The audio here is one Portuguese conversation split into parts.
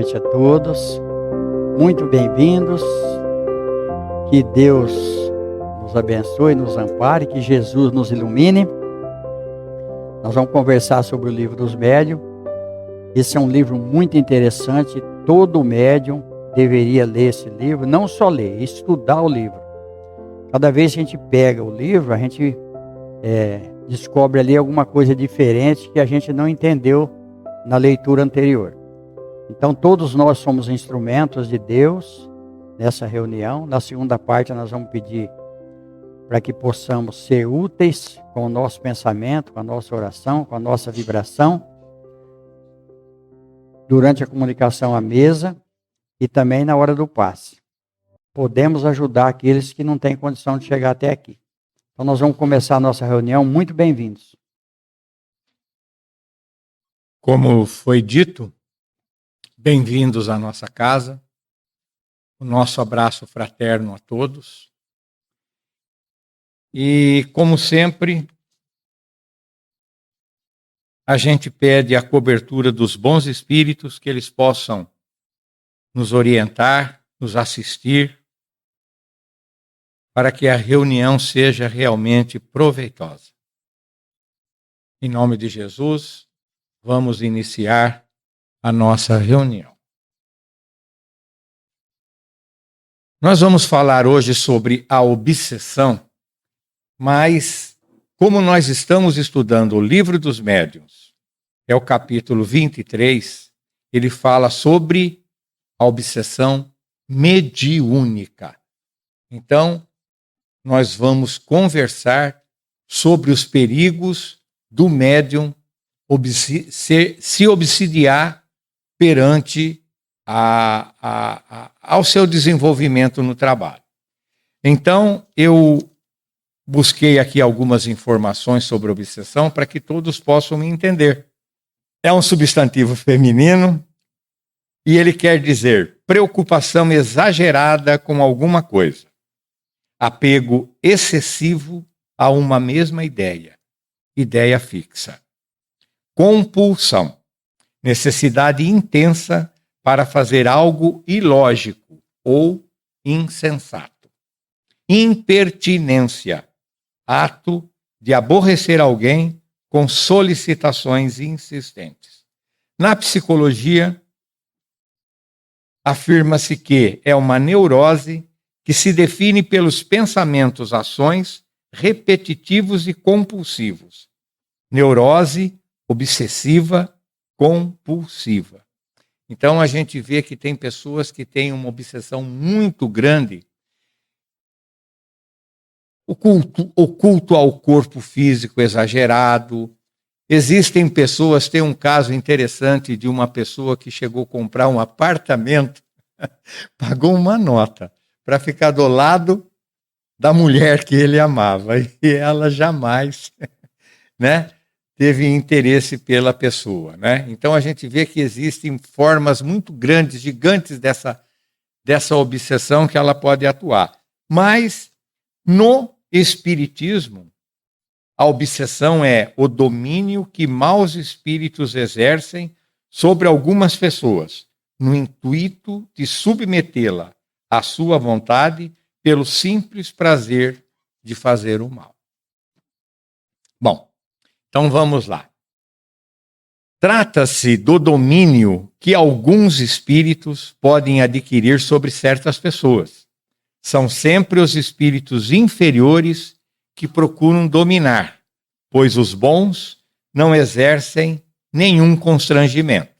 noite a todos. Muito bem-vindos. Que Deus nos abençoe, nos ampare, que Jesus nos ilumine. Nós vamos conversar sobre o livro dos médiuns. Esse é um livro muito interessante. Todo médium deveria ler esse livro. Não só ler, estudar o livro. Cada vez que a gente pega o livro, a gente descobre ali alguma coisa diferente que a gente não entendeu na leitura anterior. Então todos nós somos instrumentos de Deus nessa reunião. Na segunda parte nós vamos pedir para que possamos ser úteis com o nosso pensamento, com a nossa oração, com a nossa vibração, durante a comunicação à mesa e também na hora do passe. Podemos ajudar aqueles que não têm condição de chegar até aqui. Então nós vamos começar a nossa reunião. Muito bem-vindos. Como foi dito, bem-vindos à nossa casa. O nosso abraço fraterno a todos. E, como sempre, a gente pede a cobertura dos bons espíritos, que eles possam nos orientar, nos assistir, para que a reunião seja realmente proveitosa. Em nome de Jesus, vamos iniciar a nossa reunião. Nós vamos falar hoje sobre a obsessão, mas como nós estamos estudando o Livro dos Médiuns, é o capítulo 23, ele fala sobre a obsessão mediúnica. Então, nós vamos conversar sobre os perigos do médium se obsidiar perante ao seu desenvolvimento no trabalho. Então, eu busquei aqui algumas informações sobre obsessão para que todos possam me entender. É um substantivo feminino e ele quer dizer preocupação exagerada com alguma coisa, apego excessivo a uma mesma ideia fixa. Compulsão, necessidade intensa para fazer algo ilógico ou insensato. Impertinência, ato de aborrecer alguém com solicitações insistentes. Na psicologia, afirma-se que é uma neurose que se define pelos pensamentos, ações repetitivos e compulsivos. Neurose obsessiva compulsiva. Então a gente vê que tem pessoas que têm uma obsessão muito grande. O culto ao corpo físico exagerado. Existem pessoas, tem um caso interessante de uma pessoa que chegou a comprar um apartamento, pagou uma nota para ficar do lado da mulher que ele amava. E ela jamais, teve interesse pela pessoa, Então a gente vê que existem formas muito grandes, gigantes dessa obsessão que ela pode atuar. Mas no espiritismo, a obsessão é o domínio que maus espíritos exercem sobre algumas pessoas, no intuito de submetê-la à sua vontade pelo simples prazer de fazer o mal. Bom, então vamos lá. Trata-se do domínio que alguns espíritos podem adquirir sobre certas pessoas. São sempre os espíritos inferiores que procuram dominar, pois os bons não exercem nenhum constrangimento.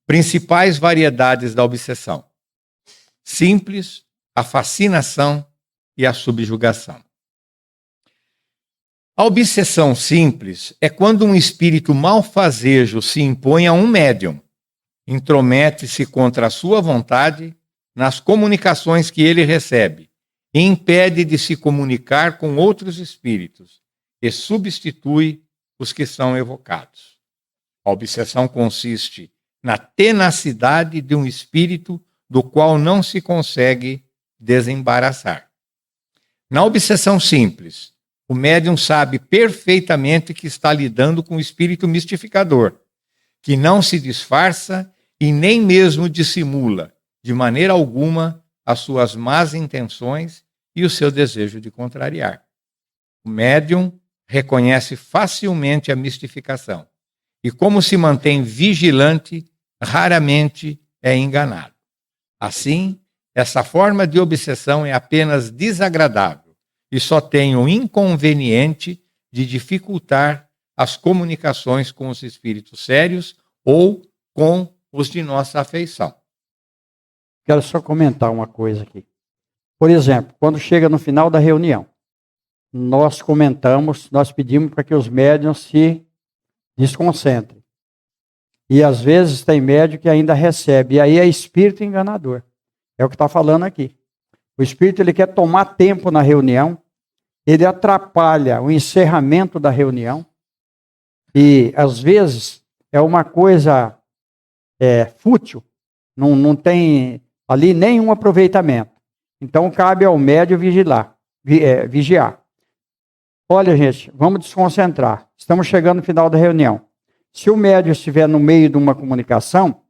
Principais variedades da obsessão: simples, a fascinação e a subjugação. A obsessão simples é quando um espírito malfazejo se impõe a um médium, intromete-se contra a sua vontade nas comunicações que ele recebe e impede de se comunicar com outros espíritos e substitui os que são evocados. A obsessão consiste na tenacidade de um espírito do qual não se consegue desembaraçar. Na obsessão simples, o médium sabe perfeitamente que está lidando com um espírito mistificador, que não se disfarça e nem mesmo dissimula, de maneira alguma, as suas más intenções e o seu desejo de contrariar. O médium reconhece facilmente a mistificação e, como se mantém vigilante, raramente é enganado. Assim, essa forma de obsessão é apenas desagradável e só tem o inconveniente de dificultar as comunicações com os espíritos sérios ou com os de nossa afeição. Quero só comentar uma coisa aqui. Por exemplo, quando chega no final da reunião, nós comentamos, nós pedimos para que os médiuns se desconcentrem. E às vezes tem médium que ainda recebe, e aí é espírito enganador. É o que está falando aqui. O espírito ele quer tomar tempo na reunião, ele atrapalha o encerramento da reunião, e às vezes é uma coisa fútil, não tem ali nenhum aproveitamento. Então cabe ao médium vigiar. Olha, gente, vamos desconcentrar. Estamos chegando no final da reunião. Se o médium estiver no meio de uma comunicação,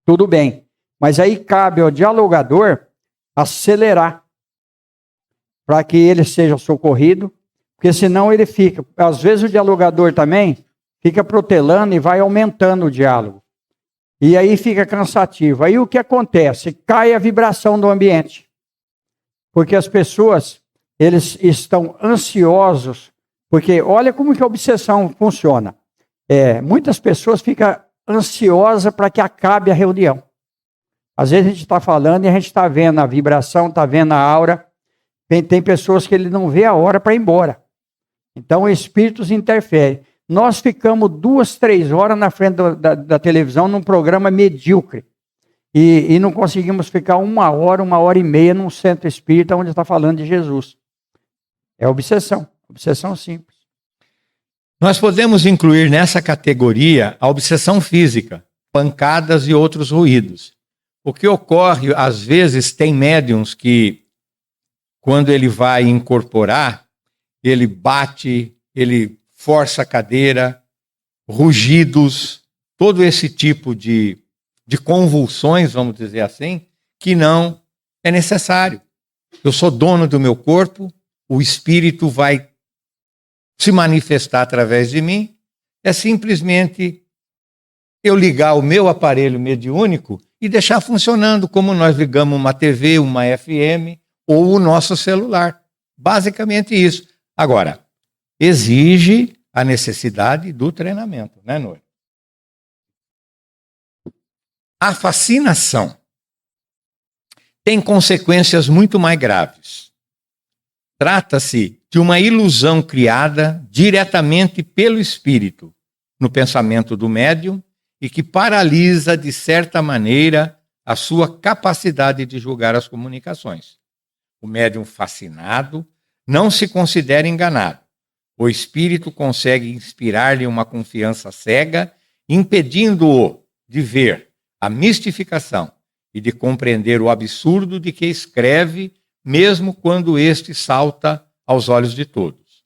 tudo bem. Mas aí cabe ao dialogador acelerar para que ele seja socorrido, porque senão ele fica. Às vezes o dialogador também fica protelando e vai aumentando o diálogo. E aí fica cansativo. Aí o que acontece? Cai a vibração do ambiente. Porque as pessoas, eles estão ansiosos, porque olha como que a obsessão funciona. Muitas pessoas ficam ansiosas para que acabe a reunião. Às vezes a gente está falando e a gente está vendo a vibração, está vendo a aura. Tem pessoas que ele não vê a hora para ir embora. Então, espíritos interferem. Nós ficamos 2, 3 horas na frente da televisão num programa medíocre. E não conseguimos ficar 1 hora e meia num centro espírita onde está falando de Jesus. É obsessão simples. Nós podemos incluir nessa categoria a obsessão física, pancadas e outros ruídos. O que ocorre, às vezes, tem médiums que, quando ele vai incorporar, ele bate, ele força a cadeira, rugidos, todo esse tipo de convulsões, vamos dizer assim, que não é necessário. Eu sou dono do meu corpo, o espírito vai se manifestar através de mim, é simplesmente eu ligar o meu aparelho mediúnico e deixar funcionando como nós ligamos uma TV, uma FM ou o nosso celular. Basicamente isso. Agora, exige a necessidade do treinamento, né, Nora? A fascinação tem consequências muito mais graves. Trata-se de uma ilusão criada diretamente pelo espírito no pensamento do médium e que paralisa, de certa maneira, a sua capacidade de julgar as comunicações. O médium fascinado não se considera enganado. O espírito consegue inspirar-lhe uma confiança cega, impedindo-o de ver a mistificação e de compreender o absurdo de que escreve, mesmo quando este salta aos olhos de todos.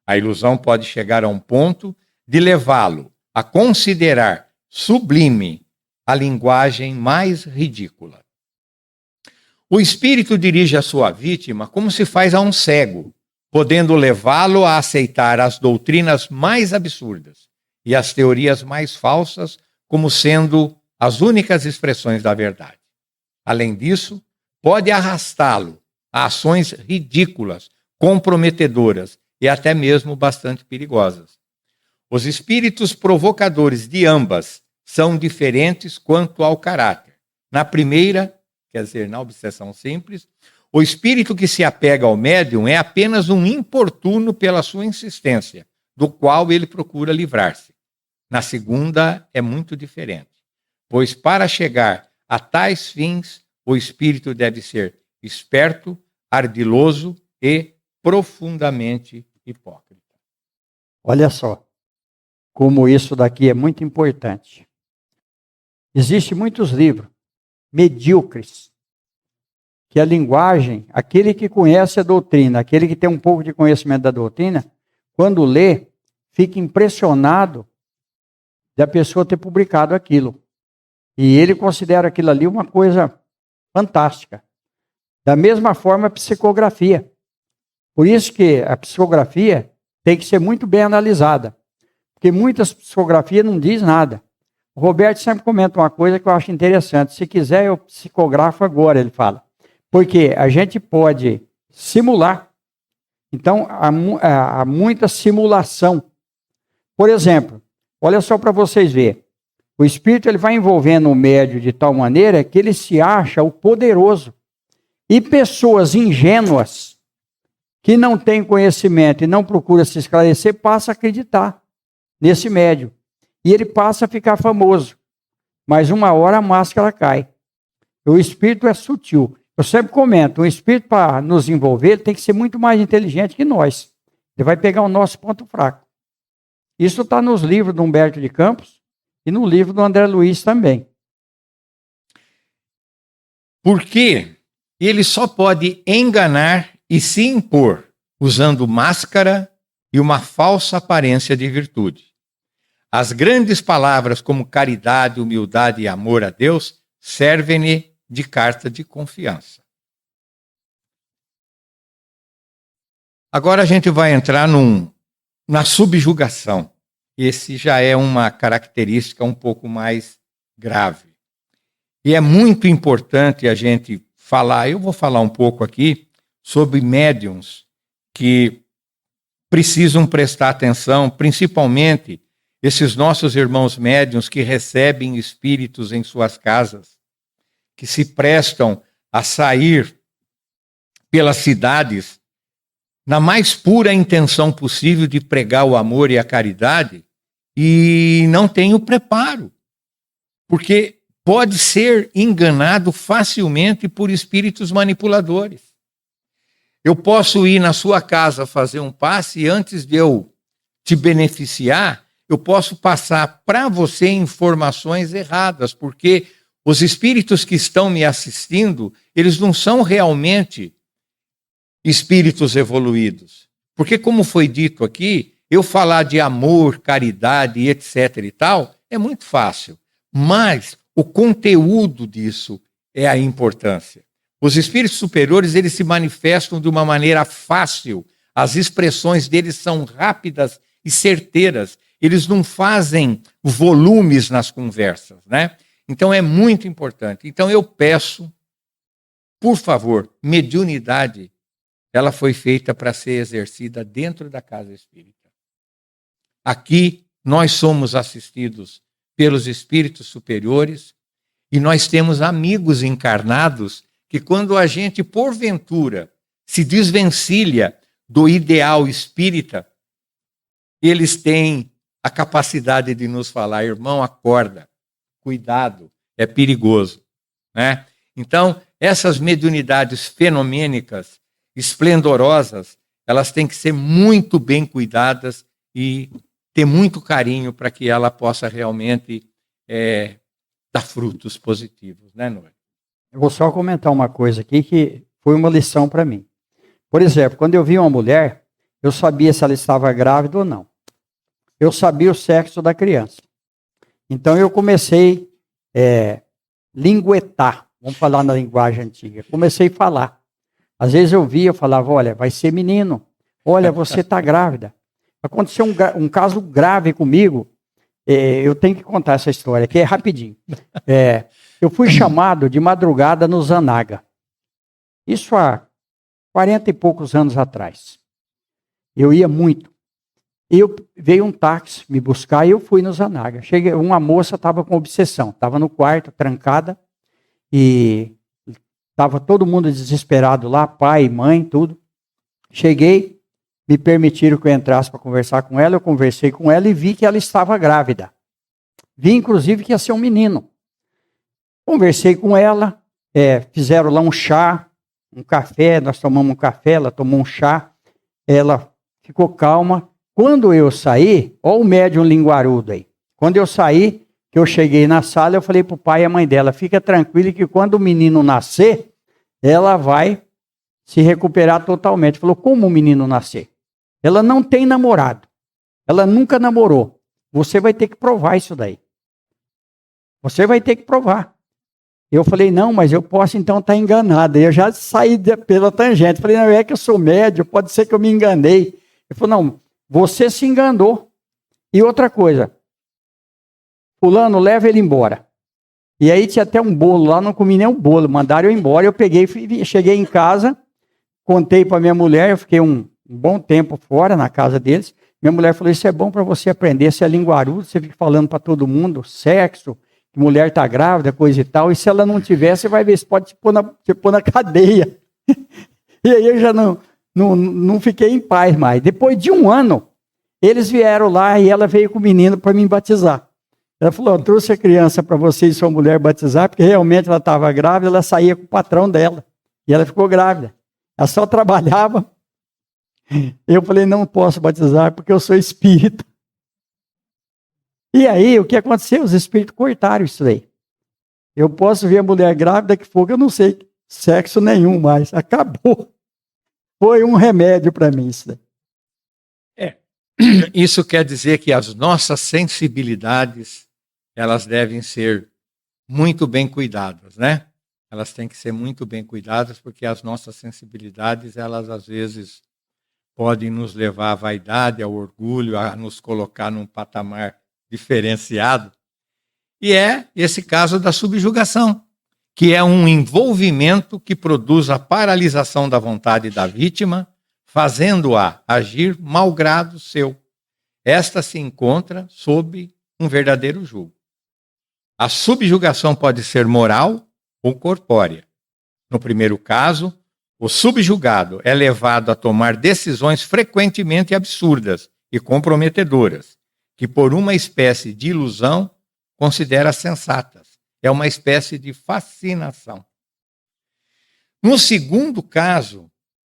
A ilusão pode chegar a um ponto de levá-lo a considerar sublime a linguagem mais ridícula. O espírito dirige a sua vítima como se faz a um cego, podendo levá-lo a aceitar as doutrinas mais absurdas e as teorias mais falsas como sendo as únicas expressões da verdade. Além disso, pode arrastá-lo a ações ridículas, comprometedoras e até mesmo bastante perigosas. Os espíritos provocadores de ambas são diferentes quanto ao caráter. Na primeira, quer dizer, na obsessão simples, o espírito que se apega ao médium é apenas um importuno pela sua insistência, do qual ele procura livrar-se. Na segunda, é muito diferente, pois para chegar a tais fins, o espírito deve ser esperto, ardiloso e profundamente hipócrita. Olha só, como isso daqui é muito importante. Existem muitos livros medíocres, que a linguagem, aquele que conhece a doutrina, aquele que tem um pouco de conhecimento da doutrina, quando lê, fica impressionado da pessoa ter publicado aquilo. E ele considera aquilo ali uma coisa fantástica. Da mesma forma, a psicografia. Por isso que a psicografia tem que ser muito bem analisada. Porque muitas psicografias não diz nada. O Roberto sempre comenta uma coisa que eu acho interessante. Se quiser, eu psicografo agora, ele fala. Porque a gente pode simular. Então, há muita simulação. Por exemplo, olha só para vocês verem. O espírito ele vai envolvendo o médium de tal maneira que ele se acha o poderoso. E pessoas ingênuas, que não têm conhecimento e não procuram se esclarecer, passam a acreditar nesse médium. E ele passa a ficar famoso. Mas uma hora a máscara cai. O espírito é sutil. Eu sempre comento, o espírito para nos envolver, ele tem que ser muito mais inteligente que nós. Ele vai pegar o nosso ponto fraco. Isso está nos livros do Humberto de Campos e no livro do André Luiz também. Porque ele só pode enganar e se impor usando máscara e uma falsa aparência de virtude. As grandes palavras como caridade, humildade e amor a Deus servem-lhe de carta de confiança. Agora a gente vai entrar na subjugação. Esse já é uma característica um pouco mais grave. E é muito importante a gente falar, eu vou falar um pouco aqui sobre médiuns que precisam prestar atenção, principalmente esses nossos irmãos médiuns que recebem espíritos em suas casas, que se prestam a sair pelas cidades na mais pura intenção possível de pregar o amor e a caridade e não tem o preparo, porque pode ser enganado facilmente por espíritos manipuladores. Eu posso ir na sua casa fazer um passe e antes de eu te beneficiar, eu posso passar para você informações erradas, porque os espíritos que estão me assistindo, eles não são realmente espíritos evoluídos. Porque, como foi dito aqui, eu falar de amor, caridade, etc. e tal, é muito fácil. Mas o conteúdo disso é a importância. Os espíritos superiores, eles se manifestam de uma maneira fácil. As expressões deles são rápidas e certeiras. Eles não fazem volumes nas conversas, né? Então é muito importante. Então eu peço, por favor, mediunidade, ela foi feita para ser exercida dentro da casa espírita. Aqui nós somos assistidos pelos espíritos superiores e nós temos amigos encarnados que quando a gente, porventura, se desvencilha do ideal espírita, eles têm a capacidade de nos falar, irmão, acorda, cuidado, é perigoso, né? Então, essas mediunidades fenomênicas, esplendorosas, elas têm que ser muito bem cuidadas e ter muito carinho para que ela possa realmente dar frutos positivos, né, Nora? Eu vou só comentar uma coisa aqui que foi uma lição para mim. Por exemplo, quando eu vi uma mulher, eu sabia se ela estava grávida ou não. Eu sabia o sexo da criança. Então eu comecei a linguetar, vamos falar na linguagem antiga. Comecei a falar. Às vezes eu via, eu falava, olha, vai ser menino. Olha, você está grávida. Aconteceu um caso grave comigo. Eu tenho que contar essa história, que é rapidinho. Eu fui chamado de madrugada no Zanaga. Isso há 40 e poucos anos atrás. Eu ia muito. Veio um táxi me buscar e eu fui no Zanaga. Cheguei, uma moça estava com obsessão. Estava no quarto, trancada. E estava todo mundo desesperado lá, pai, mãe, tudo. Cheguei, me permitiram que eu entrasse para conversar com ela. Eu conversei com ela e vi que ela estava grávida. Vi, inclusive, que ia ser um menino. Conversei com ela, fizeram lá um chá, um café, nós tomamos um café, ela tomou um chá, ela ficou calma. Quando eu saí, olha o médium linguarudo aí. Quando eu saí, que eu cheguei na sala, eu falei para o pai e a mãe dela, fica tranquila que quando o menino nascer, ela vai se recuperar totalmente. Falou, como o menino nascer? Ela não tem namorado. Ela nunca namorou. Você vai ter que provar isso daí. Você vai ter que provar. Eu falei, não, mas eu posso então estar enganado. Eu já saí pela tangente. Falei, não, é que eu sou médio, pode ser que eu me enganei. Ele falou, não, você se enganou. E outra coisa, fulano, leva ele embora. E aí tinha até um bolo lá, não comi nem um bolo, mandaram eu embora. Eu peguei, cheguei em casa, contei para minha mulher, eu fiquei um bom tempo fora na casa deles. Minha mulher falou, isso é bom para você aprender, você é linguarudo, você fica falando para todo mundo, sexo, que mulher está grávida, coisa e tal, e se ela não tiver, você vai ver, se pode te pôr na cadeia. E aí eu já não fiquei em paz mais. Depois de um ano, eles vieram lá e ela veio com o menino para me batizar. Ela falou, eu trouxe a criança para você e sua mulher batizar, porque realmente ela estava grávida, ela saía com o patrão dela, e ela ficou grávida. Ela só trabalhava. Eu falei, não posso batizar, porque eu sou espírita. E aí, o que aconteceu? Os espíritos cortaram isso aí. Eu posso ver a mulher grávida que for, que eu não sei sexo nenhum mais. Acabou. Foi um remédio para mim isso daí. Isso quer dizer que as nossas sensibilidades, elas devem ser muito bem cuidadas, né? Elas têm que ser muito bem cuidadas, porque as nossas sensibilidades, elas às vezes podem nos levar à vaidade, ao orgulho, a nos colocar num patamar diferenciado. E é esse caso da subjugação, que é um envolvimento que produz a paralisação da vontade da vítima, fazendo-a agir malgrado seu. Esta se encontra sob um verdadeiro jugo. A subjugação pode ser moral ou corpórea. No primeiro caso, o subjugado é levado a tomar decisões frequentemente absurdas e comprometedoras, que por uma espécie de ilusão considera sensatas. É uma espécie de fascinação. No segundo caso,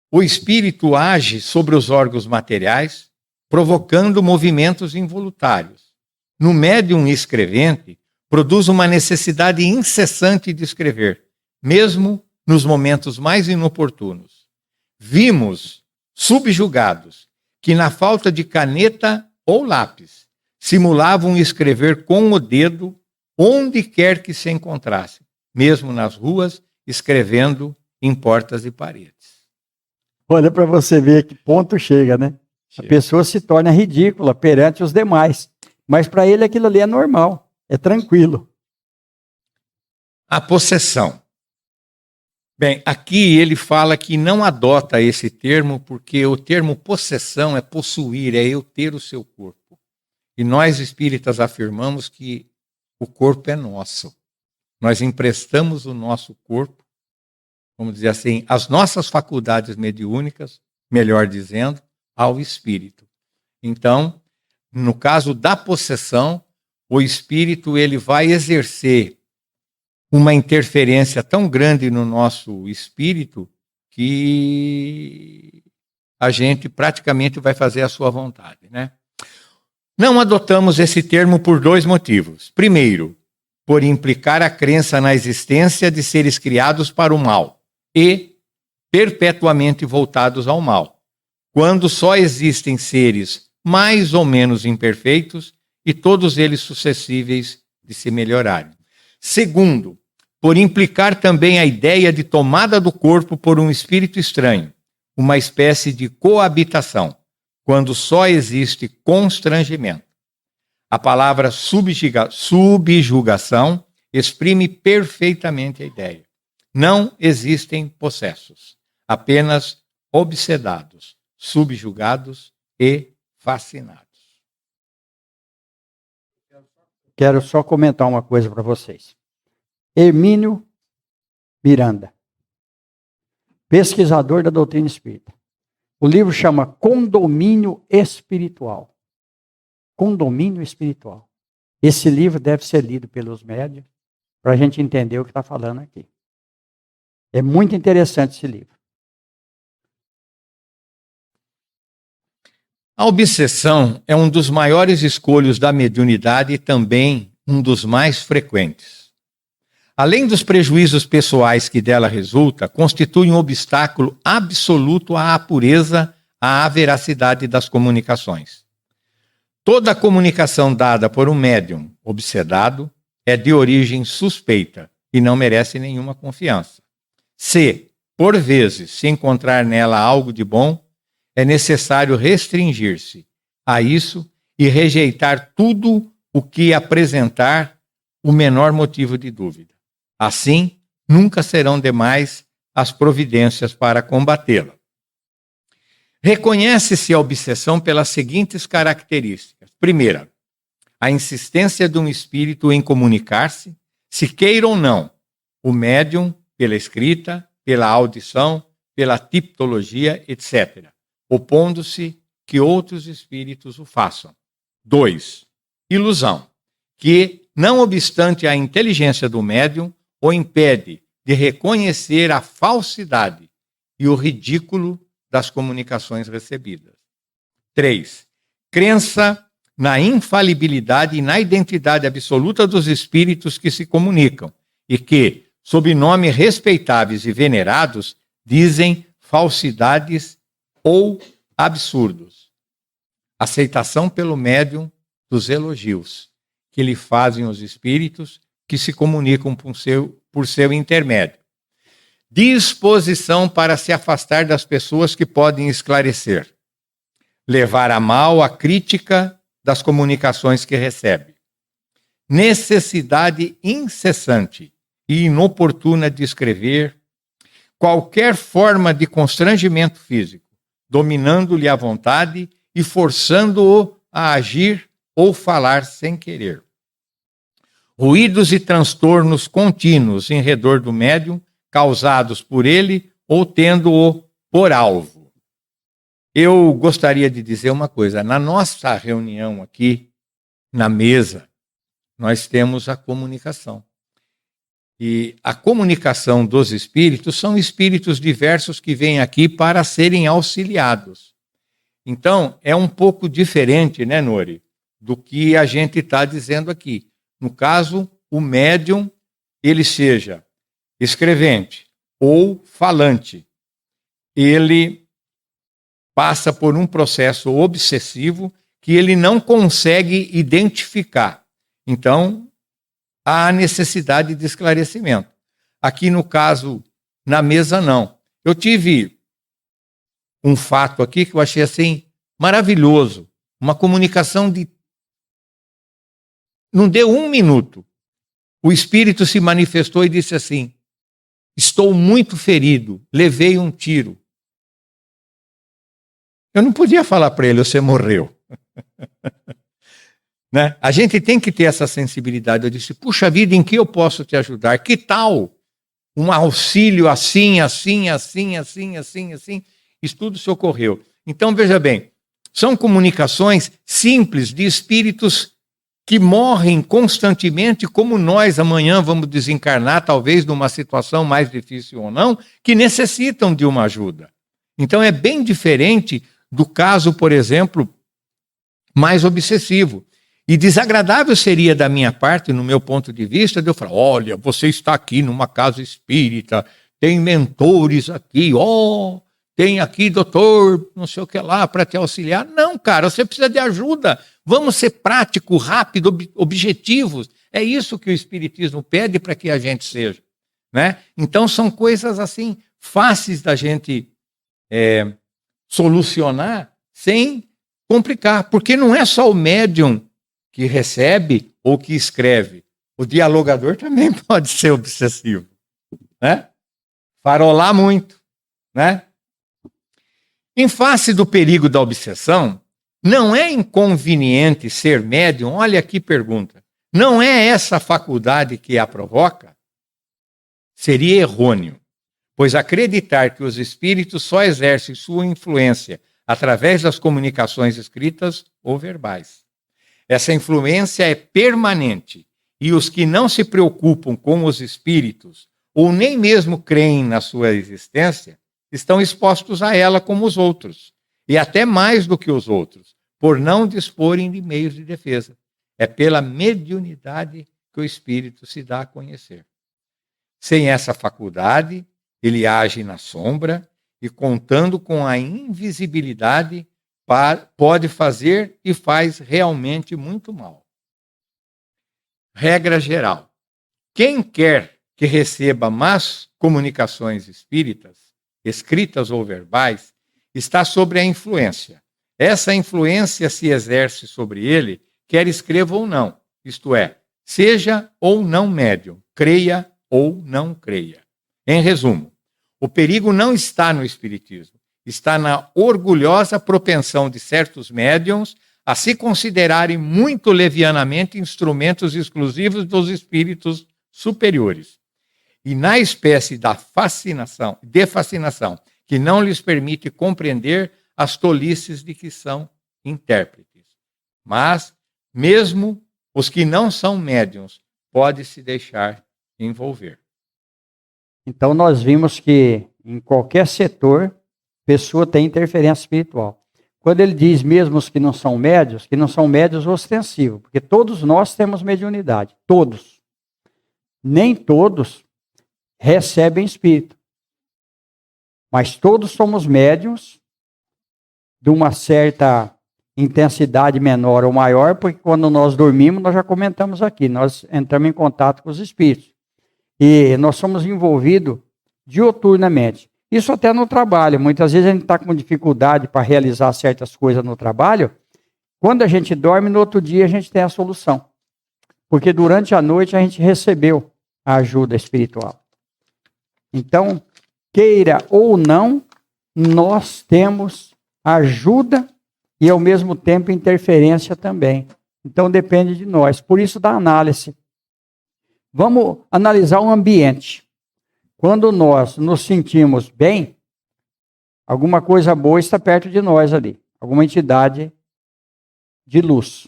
o espírito age sobre os órgãos materiais, provocando movimentos involuntários. No médium escrevente, produz uma necessidade incessante de escrever, mesmo nos momentos mais inoportunos. Vimos subjugados que, na falta de caneta ou lápis, simulavam escrever com o dedo onde quer que se encontrassem, mesmo nas ruas, escrevendo em portas e paredes. Olha para você ver que ponto chega, né? A pessoa se torna ridícula perante os demais. Mas para ele aquilo ali é normal, é tranquilo. A possessão. Bem, aqui ele fala que não adota esse termo, porque o termo possessão é possuir, é eu ter o seu corpo. E nós espíritas afirmamos que o corpo é nosso. Nós emprestamos o nosso corpo, vamos dizer assim, as nossas faculdades mediúnicas, melhor dizendo, ao espírito. Então, no caso da possessão, o espírito ele vai exercer uma interferência tão grande no nosso espírito que a gente praticamente vai fazer a sua vontade, né? Não adotamos esse termo por dois motivos. Primeiro, por implicar a crença na existência de seres criados para o mal e perpetuamente voltados ao mal, quando só existem seres mais ou menos imperfeitos e todos eles suscetíveis de se melhorarem. Segundo, por implicar também a ideia de tomada do corpo por um espírito estranho, uma espécie de coabitação, quando só existe constrangimento. A palavra subjugação exprime perfeitamente a ideia. Não existem possessos, apenas obsedados, subjugados e fascinados. Quero só comentar uma coisa para vocês. Hermínio Miranda, pesquisador da doutrina espírita. O livro chama Condomínio Espiritual. Condomínio Espiritual. Esse livro deve ser lido pelos médiuns para a gente entender o que está falando aqui. É muito interessante esse livro. A obsessão é um dos maiores escolhos da mediunidade e também um dos mais frequentes. Além dos prejuízos pessoais que dela resulta, constitui um obstáculo absoluto à pureza, à veracidade das comunicações. Toda a comunicação dada por um médium obsedado é de origem suspeita e não merece nenhuma confiança. Se, por vezes, se encontrar nela algo de bom, é necessário restringir-se a isso e rejeitar tudo o que apresentar o menor motivo de dúvida. Assim, nunca serão demais as providências para combatê-la. Reconhece-se a obsessão pelas seguintes características. Primeira, a insistência de um espírito em comunicar-se, se queira ou não, o médium, pela escrita, pela audição, pela tipologia, etc., opondo-se que outros espíritos o façam. 2. Ilusão, que, não obstante a inteligência do médium, o impede de reconhecer a falsidade e o ridículo das comunicações recebidas. 3. Crença na infalibilidade e na identidade absoluta dos espíritos que se comunicam e que, sob nome respeitáveis e venerados, dizem falsidades ou absurdos. Aceitação pelo médium dos elogios que lhe fazem os espíritos que se comunicam por seu intermédio. Disposição para se afastar das pessoas que podem esclarecer. Levar a mal a crítica das comunicações que recebe. Necessidade incessante e inoportuna de escrever. Qualquer forma de constrangimento físico, dominando-lhe a vontade e forçando-o a agir ou falar sem querer. Ruídos e transtornos contínuos em redor do médium, causados por ele ou tendo-o por alvo. Eu gostaria de dizer uma coisa. Na nossa reunião aqui, na mesa, nós temos a comunicação. E a comunicação dos espíritos são espíritos diversos que vêm aqui para serem auxiliados. Então, é um pouco diferente, né, Nori, do que a gente está dizendo aqui. No caso, o médium, ele seja escrevente ou falante, ele passa por um processo obsessivo que ele não consegue identificar. Então, há necessidade de esclarecimento. Aqui, no caso, na mesa, não. Eu tive um fato aqui que eu achei assim maravilhoso. Uma comunicação de... Não deu 1 minuto. O espírito se manifestou e disse assim: estou muito ferido, levei um tiro. Eu não podia falar para ele, você morreu. Né? A gente tem que ter essa sensibilidade. Eu disse, puxa vida, em que eu posso te ajudar? Que tal um auxílio assim, assim, assim, assim, assim, assim? Isso tudo se ocorreu. Então, veja bem, são comunicações simples de espíritos que morrem constantemente, como nós amanhã vamos desencarnar, talvez numa situação mais difícil ou não, que necessitam de uma ajuda. Então é bem diferente do caso, por exemplo, mais obsessivo. E desagradável seria da minha parte, no meu ponto de vista, de eu falar, olha, você está aqui numa casa espírita, tem mentores aqui, tem aqui doutor, não sei o que lá, para te auxiliar. Não, cara, você precisa de ajuda. Vamos ser práticos, rápidos, objetivos. É isso que o Espiritismo pede para que a gente seja. Né? Então, são coisas assim, fáceis da gente solucionar sem complicar. Porque não é só o médium que recebe ou que escreve. O dialogador também pode ser obsessivo. Né? Farolar muito. Né? Em face do perigo da obsessão, não é inconveniente ser médium? Olha aqui pergunta. Não é essa faculdade que a provoca? Seria errôneo, pois acreditar que os espíritos só exercem sua influência através das comunicações escritas ou verbais. Essa influência é permanente e os que não se preocupam com os espíritos ou nem mesmo creem na sua existência estão expostos a ela como os outros, e até mais do que os outros, por não disporem de meios de defesa. É pela mediunidade que o espírito se dá a conhecer. Sem essa faculdade, ele age na sombra e, contando com a invisibilidade, pode fazer e faz realmente muito mal. regra geral, quem quer que receba más comunicações espíritas, escritas ou verbais, está sobre a influência. Essa influência se exerce sobre ele, quer escreva ou não, isto é, seja ou não médium, creia ou não creia. Em resumo, o perigo não está no espiritismo, está na orgulhosa propensão de certos médiums a se considerarem muito levianamente instrumentos exclusivos dos espíritos superiores, e na espécie da fascinação que não lhes permite compreender as tolices de que são intérpretes. Mas, mesmo os que não são médiuns, podem se deixar envolver. Então nós vimos que em qualquer setor, a pessoa tem interferência espiritual. Quando ele diz mesmo os que não são médios ostensivos, porque todos nós temos mediunidade, todos. Nem todos recebem espírito. Mas todos somos médiuns de uma certa intensidade menor ou maior, porque quando nós dormimos, nós já comentamos aqui, nós entramos em contato com os espíritos. E nós somos envolvidos diuturnamente. Isso até no trabalho. Muitas vezes a gente está com dificuldade para realizar certas coisas no trabalho. Quando a gente dorme, no outro dia a gente tem a solução. Porque durante a noite a gente recebeu a ajuda espiritual. Então, queira ou não, nós temos ajuda e ao mesmo tempo interferência também. Então depende de nós. Por isso da análise. Vamos analisar o ambiente. Quando nós nos sentimos bem, alguma coisa boa está perto de nós ali. Alguma entidade de luz.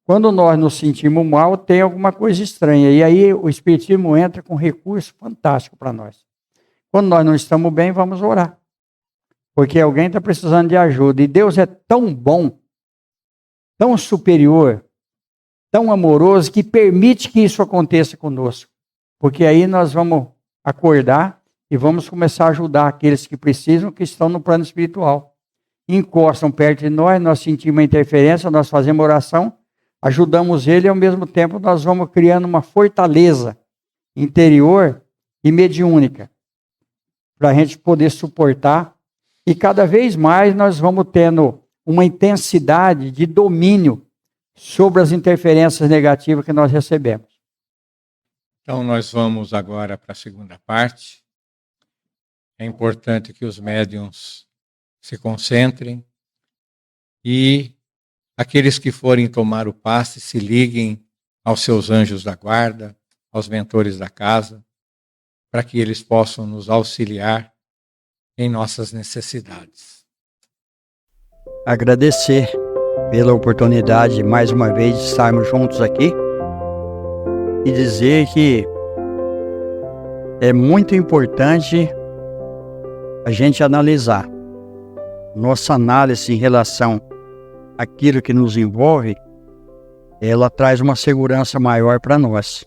Quando nós nos sentimos mal, tem alguma coisa estranha. E aí o Espiritismo entra com um recurso fantástico para nós. Quando nós não estamos bem, vamos orar. Porque alguém está precisando de ajuda. E Deus é tão bom, tão superior, tão amoroso, que permite que isso aconteça conosco. Porque aí nós vamos acordar e vamos começar a ajudar aqueles que precisam, que estão no plano espiritual. Encostam perto de nós, nós sentimos uma interferência, nós fazemos oração, ajudamos ele e ao mesmo tempo nós vamos criando uma fortaleza interior e mediúnica para a gente poder suportar. E cada vez mais nós vamos tendo uma intensidade de domínio sobre as interferências negativas que nós recebemos. Então nós vamos agora para a segunda parte. É importante que os médiuns se concentrem e aqueles que forem tomar o passe se liguem aos seus anjos da guarda, aos mentores da casa, para que eles possam nos auxiliar em nossas necessidades. Agradecer pela oportunidade, mais uma vez, de estarmos juntos aqui e dizer que é muito importante a gente analisar. Nossa análise em relação àquilo que nos envolve, ela traz uma segurança maior para nós.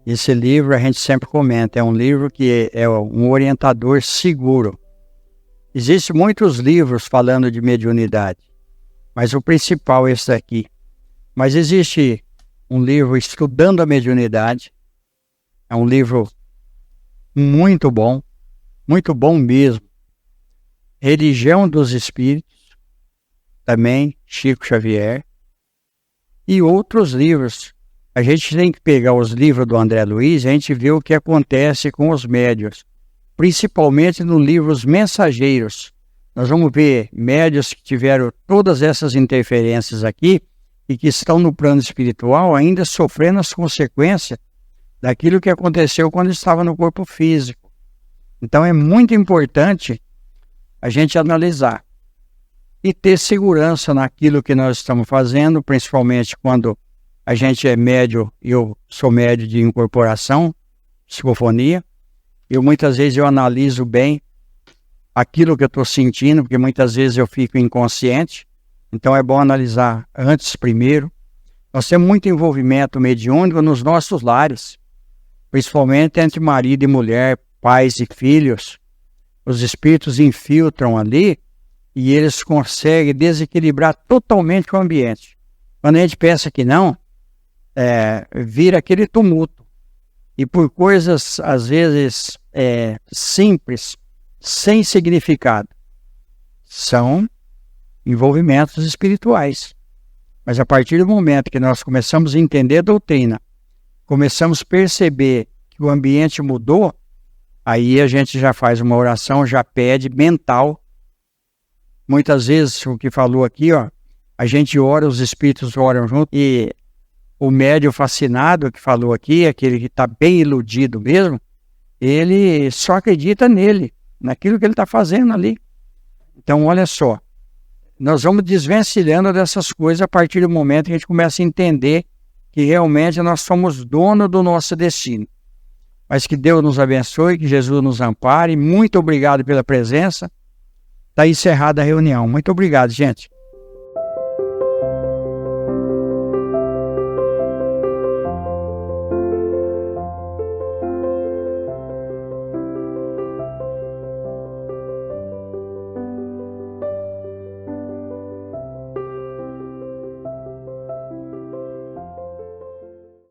Esse livro, a gente sempre comenta, é um livro que é um orientador seguro. Existem muitos livros falando de mediunidade, mas o principal é esse daqui. Mas existe um livro Estudando a Mediunidade, é um livro muito bom mesmo. Religião dos Espíritos, também Chico Xavier, e outros livros. A gente tem que pegar os livros do André Luiz e a gente vê o que acontece com os médiuns, principalmente nos livros mensageiros. Nós vamos ver médiuns que tiveram todas essas interferências aqui e que estão no plano espiritual ainda sofrendo as consequências daquilo que aconteceu quando estava no corpo físico. Então é muito importante a gente analisar e ter segurança naquilo que nós estamos fazendo, principalmente quando a gente é médio, eu sou médio de incorporação, psicofonia. Muitas vezes eu analiso bem aquilo que eu estou sentindo, porque muitas vezes eu fico inconsciente. Então é bom analisar antes primeiro. Nós temos muito envolvimento mediúnico nos nossos lares, principalmente entre marido e mulher, pais e filhos. Os espíritos infiltram ali e eles conseguem desequilibrar totalmente o ambiente. Quando a gente pensa que não, vira aquele tumulto. E por coisas, às vezes, simples, sem significado. São envolvimentos espirituais. Mas a partir do momento que nós começamos a entender a doutrina, começamos a perceber que o ambiente mudou, aí a gente já faz uma oração, já pede mental. Muitas vezes, o que falou aqui, ó, a gente ora, os espíritos oram junto, e o médium fascinado que falou aqui, aquele que está bem iludido mesmo, ele só acredita nele, naquilo que ele está fazendo ali. Então, olha só, nós vamos desvencilhando dessas coisas a partir do momento que a gente começa a entender que realmente nós somos dono do nosso destino. Mas que Deus nos abençoe, que Jesus nos ampare. Muito obrigado pela presença. Está encerrada a reunião. Muito obrigado, gente.